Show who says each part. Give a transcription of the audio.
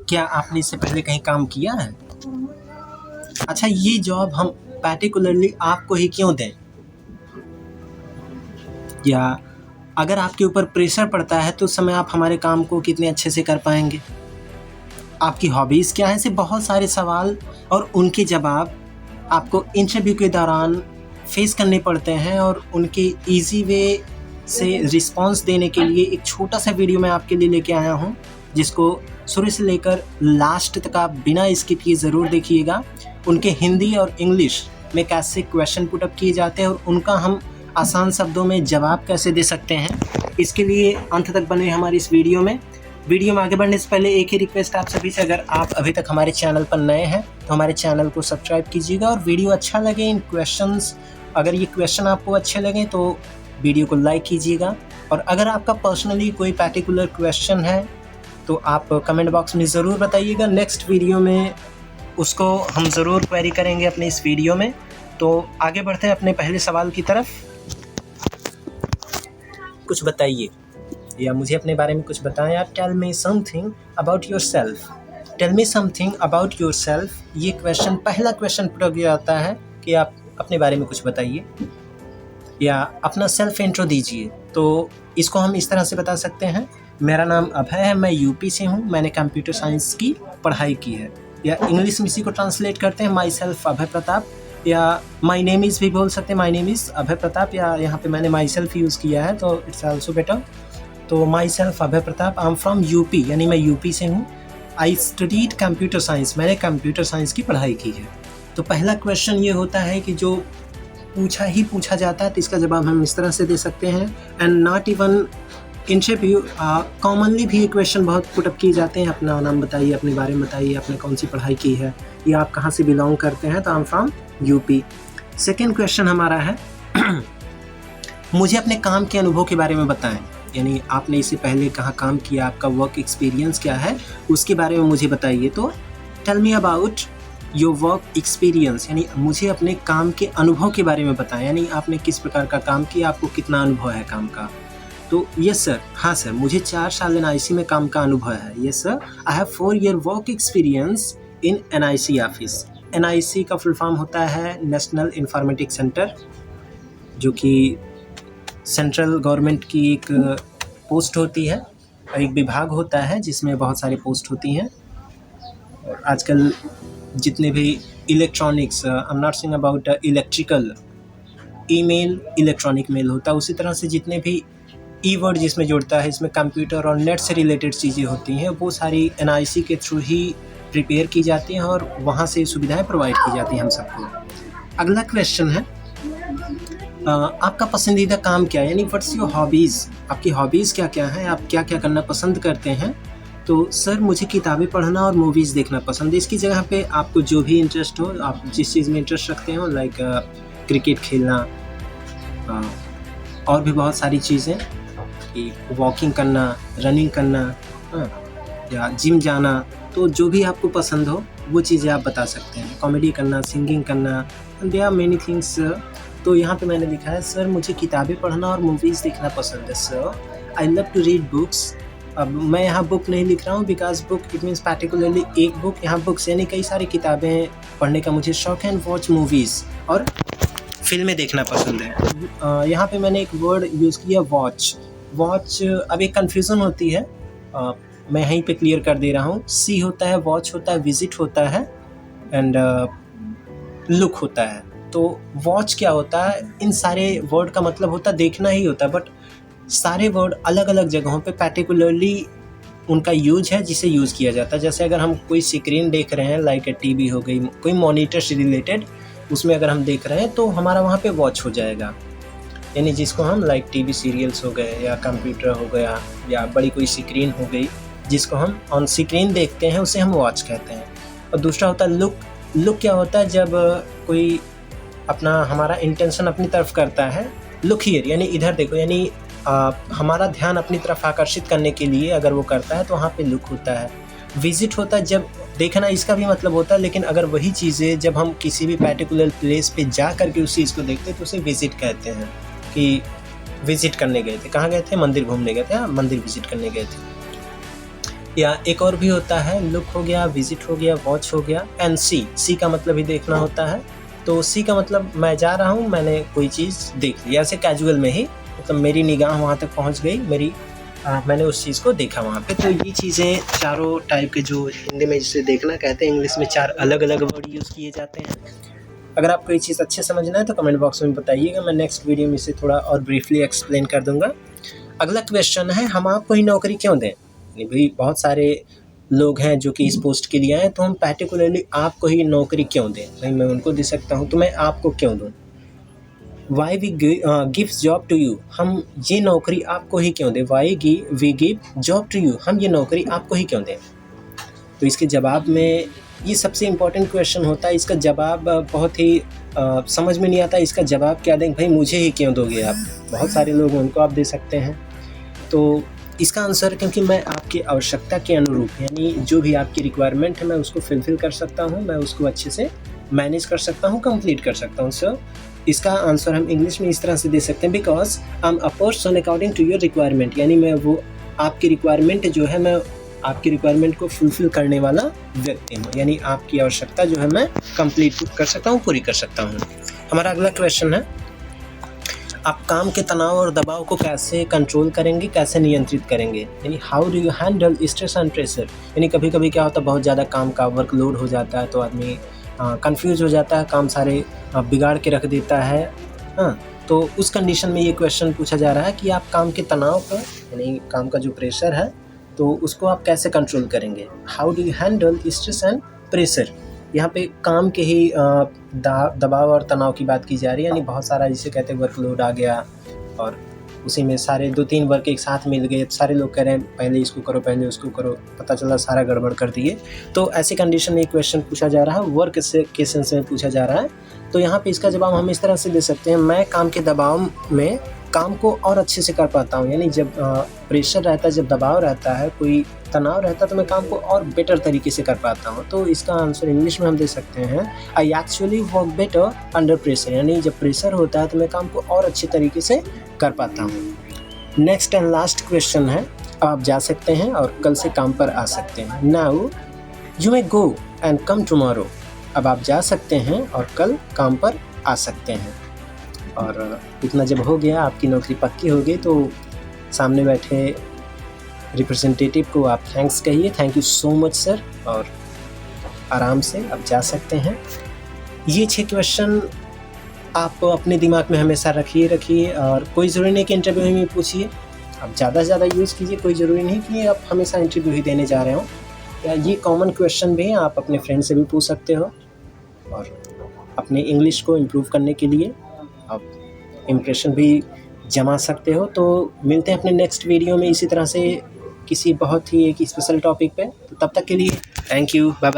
Speaker 1: क्या आपने इससे पहले कहीं काम किया है? अच्छा, ये जॉब हम पार्टिकुलरली आपको ही क्यों दें? या अगर आपके ऊपर प्रेशर पड़ता है तो उस समय आप हमारे काम को कितने अच्छे से कर पाएंगे? आपकी हॉबीज़ क्या हैं? ऐसे बहुत सारे सवाल और उनके जवाब आपको इंटरव्यू के दौरान फेस करने पड़ते हैं, और उनके ईजी वे से रिस्पॉन्स देने के लिए एक छोटा सा वीडियो मैं आपके लिए लेके आया हूँ, जिसको शुरू से लेकर लास्ट तक आप बिना स्किप किए ज़रूर देखिएगा। उनके हिंदी और इंग्लिश में कैसे क्वेश्चन पुट अप किए जाते हैं और उनका हम आसान शब्दों में जवाब कैसे दे सकते हैं, इसके लिए अंत तक बने हमारी इस वीडियो में। वीडियो में आगे बढ़ने से पहले एक ही रिक्वेस्ट आप सभी से, अगर आप अभी तक हमारे चैनल पर नए हैं तो हमारे चैनल को सब्सक्राइब कीजिएगा, और वीडियो अच्छा लगे, इन क्वेश्चंस अगर ये क्वेश्चन आपको अच्छे लगें तो वीडियो को लाइक कीजिएगा। और अगर आपका पर्सनली कोई पर्टिकुलर क्वेश्चन है तो आप कमेंट बॉक्स में ज़रूर बताइएगा। नेक्स्ट वीडियो में उसको हम ज़रूर क्वेरी करेंगे अपने इस वीडियो में। तो आगे बढ़ते हैं अपने पहले सवाल की तरफ। कुछ बताइए, या मुझे अपने बारे में कुछ बताएं आप। Tell me something about yourself. Tell me something about yourself, ये क्वेश्चन, पहला क्वेश्चन पूरा किया जाता है कि आप अपने बारे में कुछ बताइए या अपना सेल्फ इंट्रो दीजिए। तो इसको हम इस तरह से बता सकते हैं, मेरा नाम अभय है, मैं यूपी से हूँ, मैंने कंप्यूटर साइंस की पढ़ाई की है। या इंग्लिश में इसी को ट्रांसलेट करते हैं, माई सेल्फ अभय प्रताप, या माई नेम इज़ भी बोल सकते हैं, माई नेम इज़ अभय प्रताप, या यहाँ पे मैंने माई सेल्फ यूज़ किया है तो इट्स आल्सो बेटर। तो myself Abhay Pratap, I am from UP, यानी मैं यूपी से हूँ। आई स्टडीड कंप्यूटर साइंस, मैंने कंप्यूटर साइंस की पढ़ाई की है। तो पहला क्वेश्चन ये होता है कि जो पूछा जाता है तो इसका जवाब हम इस तरह से दे सकते हैं। And not even interview, commonly भी ये क्वेश्चन बहुत पुटअप किए जाते हैं, अपना नाम बताइए, अपने बारे में बताइए, आपने कौन सी पढ़ाई की है, या आप कहाँ से बिलोंग करते हैं, तो आई am from UP. Second question हमारा है मुझे अपने काम के अनुभव के बारे में बताएं, यानी आपने इससे पहले कहाँ काम किया, आपका वर्क एक्सपीरियंस क्या है, उसके बारे में मुझे बताइए। तो tell me about your work experience, यानी मुझे अपने काम के अनुभव के बारे में बताएं, यानी आपने किस प्रकार का काम किया, आपको कितना अनुभव है काम का। तो यस सर, हाँ सर, मुझे 4 साल NIC में काम का अनुभव है। Yes sir, I have 4 year work experience in NIC office. NIC का फुल फॉर्म होता है नेशनल इंफॉर्मेटिक्स सेंटर, जो कि सेंट्रल गवर्नमेंट की एक पोस्ट होती है, एक विभाग होता है जिसमें बहुत सारी पोस्ट होती हैं। और आजकल जितने भी electronics, I am not saying about electrical, email electronic mail होता है, उसी तरह से जितने भी ई वर्ड जिसमें जुड़ता है, इसमें कंप्यूटर और नेट से रिलेटेड चीज़ें होती हैं, वो सारी NIC के थ्रू ही प्रिपेयर की जाती हैं और वहाँ से सुविधाएं प्रोवाइड की जाती हैं हम सबको। अगला क्वेश्चन है आपका पसंदीदा काम क्या है, यानी व्हाट्स योर हॉबीज़, आपकी हॉबीज़ क्या क्या हैं, आप क्या क्या करना पसंद करते हैं। तो सर मुझे किताबें पढ़ना और मूवीज़ देखना पसंद है। इसकी जगह पे आपको जो भी इंटरेस्ट हो, आप जिस चीज़ में इंटरेस्ट रखते हो, लाइक क्रिकेट खेलना, और भी बहुत सारी चीज़ें, कि वॉकिंग करना, रनिंग करना, या जिम जाना, तो जो भी आपको पसंद हो वो चीज़ें आप बता सकते हैं। कॉमेडी करना, सिंगिंग करना, देयर आर मेनी थिंग्स। तो यहाँ पे मैंने लिखा है सर मुझे किताबें पढ़ना और मूवीज़ देखना पसंद है। Sir I love to read books. अब मैं यहाँ बुक नहीं लिख रहा हूँ, because book it means particularly एक बुक, यहाँ बुक्स यानी कई सारी किताबें पढ़ने का मुझे शौक है। एंड वॉच मूवीज़, और फिल्में देखना पसंद है। यहाँ पे मैंने एक वर्ड यूज़ किया, वॉच। वॉच अब एक कन्फ्यूज़न होती है, मैं यहीं पे क्लियर कर दे रहा हूँ। सी होता है, वॉच होता है, विजिट होता है, एंड लुक होता है। तो वॉच क्या होता है, इन सारे वर्ड का मतलब होता है देखना ही होता है, बट सारे वर्ड अलग अलग जगहों पे पार्टिकुलरली उनका यूज है जिसे यूज़ किया जाता है। जैसे अगर हम कोई स्क्रीन देख रहे हैं, लाइक टीवी हो गई, कोई मॉनिटर से रिलेटेड, उसमें अगर हम देख रहे हैं तो हमारा वहाँ पे वॉच हो जाएगा, यानी जिसको हम लाइक टीवी सीरियल्स हो गए, या कंप्यूटर हो गया, या बड़ी कोई स्क्रीन हो गई जिसको हम ऑन स्क्रीन देखते हैं, उसे हम वॉच कहते हैं। और दूसरा होता है लुक। लुक क्या होता है, जब कोई अपना हमारा इंटेंशन अपनी तरफ करता है, लुक हियर, यानी इधर देखो, यानी हमारा ध्यान अपनी तरफ आकर्षित करने के लिए अगर वो करता है तो वहाँ पे लुक होता है। विजिट होता है जब देखना, इसका भी मतलब होता है, लेकिन अगर वही चीज़ें जब हम किसी भी पर्टिकुलर प्लेस पे जा करके उस चीज़ को देखते हैं तो उसे विजिट कहते हैं, कि विजिट करने गए थे, कहाँ गए थे, मंदिर घूमने गए थे, मंदिर विजिट करने गए थे। या एक और भी होता है, लुक हो गया, विजिट हो गया, वॉच हो गया, एंड सी का मतलब ही देखना होता है। तो सी का मतलब मैं जा रहा हूँ, मैंने कोई चीज़ देख ली, ऐसे कैजुअल में ही, मतलब मेरी निगाह वहाँ तक पहुँच गई, मैंने उस चीज़ को देखा वहाँ पे। तो ये चीज़ें चारों टाइप के जो हिंदी में जिसे देखना कहते हैं, इंग्लिश में 4 अलग-अलग वर्ड यूज़ किए जाते हैं। अगर आपको ये चीज़ अच्छे समझना है तो कमेंट बॉक्स में बताइएगा, मैं नेक्स्ट वीडियो में इसे थोड़ा और ब्रीफली एक्सप्लेन कर दूँगा। अगला क्वेश्चन है, हम आपको ही नौकरी क्यों दें? यानी भाई बहुत सारे लोग हैं जो कि इस पोस्ट के लिए आए हैं, तो हम पार्टिकुलरली आपको ही नौकरी क्यों दें? भाई मैं उनको दे सकता हूँ, तो मैं आपको क्यों दूँ? Why we gives job to you, हम ये नौकरी आपको ही क्यों दें? Why we give job to you, हम ये नौकरी आपको ही क्यों दें? तो इसके जवाब में, ये सबसे इम्पोर्टेंट क्वेश्चन होता है, इसका जवाब बहुत ही समझ में नहीं आता, इसका जवाब क्या दें? भाई मुझे ही क्यों दोगे आप? बहुत सारे लोग हैं, उनको आप दे सकते हैं। तो इसका आंसर, क्योंकि मैं आपकी आवश्यकता के अनुरूप, यानी जो भी आपकी रिक्वायरमेंट है मैं उसको फुलफ़िल कर सकता हूँ, मैं उसको अच्छे से मैनेज कर सकता हूँ, कंप्लीट कर सकता हूँ। सो इसका आंसर हम इंग्लिश में इस तरह से दे सकते हैं, because I am a person according to your requirement, यानी मैं वो आपकी रिक्वायरमेंट जो है, मैं आपकी रिक्वायरमेंट को फुलफ़िल करने वाला व्यक्ति हूँ, यानी आपकी आवश्यकता जो है मैं कंप्लीट कर सकता हूँ, पूरी कर सकता हूँ। हमारा अगला क्वेश्चन है, आप काम के तनाव और दबाव को कैसे कंट्रोल करेंगे, कैसे नियंत्रित करेंगे? यानी how do you handle stress and pressure? यानी कभी-कभी क्या होता है, बहुत ज़्यादा काम का वर्कलोड हो जाता है तो आदमी कन्फ्यूज़ हो जाता है, काम सारे बिगाड़ के रख देता है। हाँ, तो उस कंडीशन में ये क्वेश्चन पूछा जा रहा है कि आप काम के तनाव को, यानी काम का जो प्रेशर है, तो उसको आप कैसे कंट्रोल करेंगे? How do you handle stress and pressure? यहाँ पे काम के ही दबाव और तनाव की बात की जा रही है, यानी बहुत सारा जिसे कहते हैं वर्कलोड आ गया और उसी में सारे 2-3 वर्क एक साथ मिल गए, सारे लोग कह रहे हैं पहले इसको करो, पहले उसको करो, पता चला सारा गड़बड़ कर दिए। तो ऐसी कंडीशन में ये क्वेश्चन पूछा जा रहा है, वर्क के सेंस में पूछा जा रहा है। तो यहाँ पे इसका जवाब हम इस तरह से दे सकते हैं, मैं काम के दबाव में काम को और अच्छे से कर पाता हूँ, यानी जब प्रेशर रहता है, जब दबाव रहता है, कोई तनाव रहता है, तो मैं काम को और बेटर तरीके से कर पाता हूँ। तो इसका आंसर इंग्लिश में हम दे सकते हैं, I actually work better under pressure, यानी जब प्रेशर होता है तो मैं काम को और अच्छे तरीके से कर पाता हूँ। नेक्स्ट एंड लास्ट क्वेश्चन है, अब आप जा सकते हैं और कल से काम पर आ सकते हैं। Now you may go and come tomorrow, अब आप जा सकते हैं और कल काम पर आ सकते हैं। और इतना जब हो गया, आपकी नौकरी पक्की हो गई, तो सामने बैठे रिप्रेजेंटेटिव को आप थैंक्स कहिए, thank you so much sir, और आराम से अब जा सकते हैं। ये 6 क्वेश्चन आप अपने दिमाग में हमेशा रखिए, और कोई ज़रूरी नहीं कि इंटरव्यू में पूछिए, आप ज़्यादा से ज़्यादा यूज़ कीजिए, कोई ज़रूरी नहीं कि आप हमेशा इंटरव्यू ही देने जा रहे हो। या ये कॉमन क्वेश्चन भी हैं, आप अपने फ्रेंड से भी पूछ सकते हो, और अपने इंग्लिश को इम्प्रूव करने के लिए आप इम्प्रेशन भी जमा सकते हो। तो मिलते हैं अपने नेक्स्ट वीडियो में इसी तरह से किसी बहुत ही एक स्पेशल टॉपिक पे। तो तब तक के लिए थैंक यू, बाय बाय।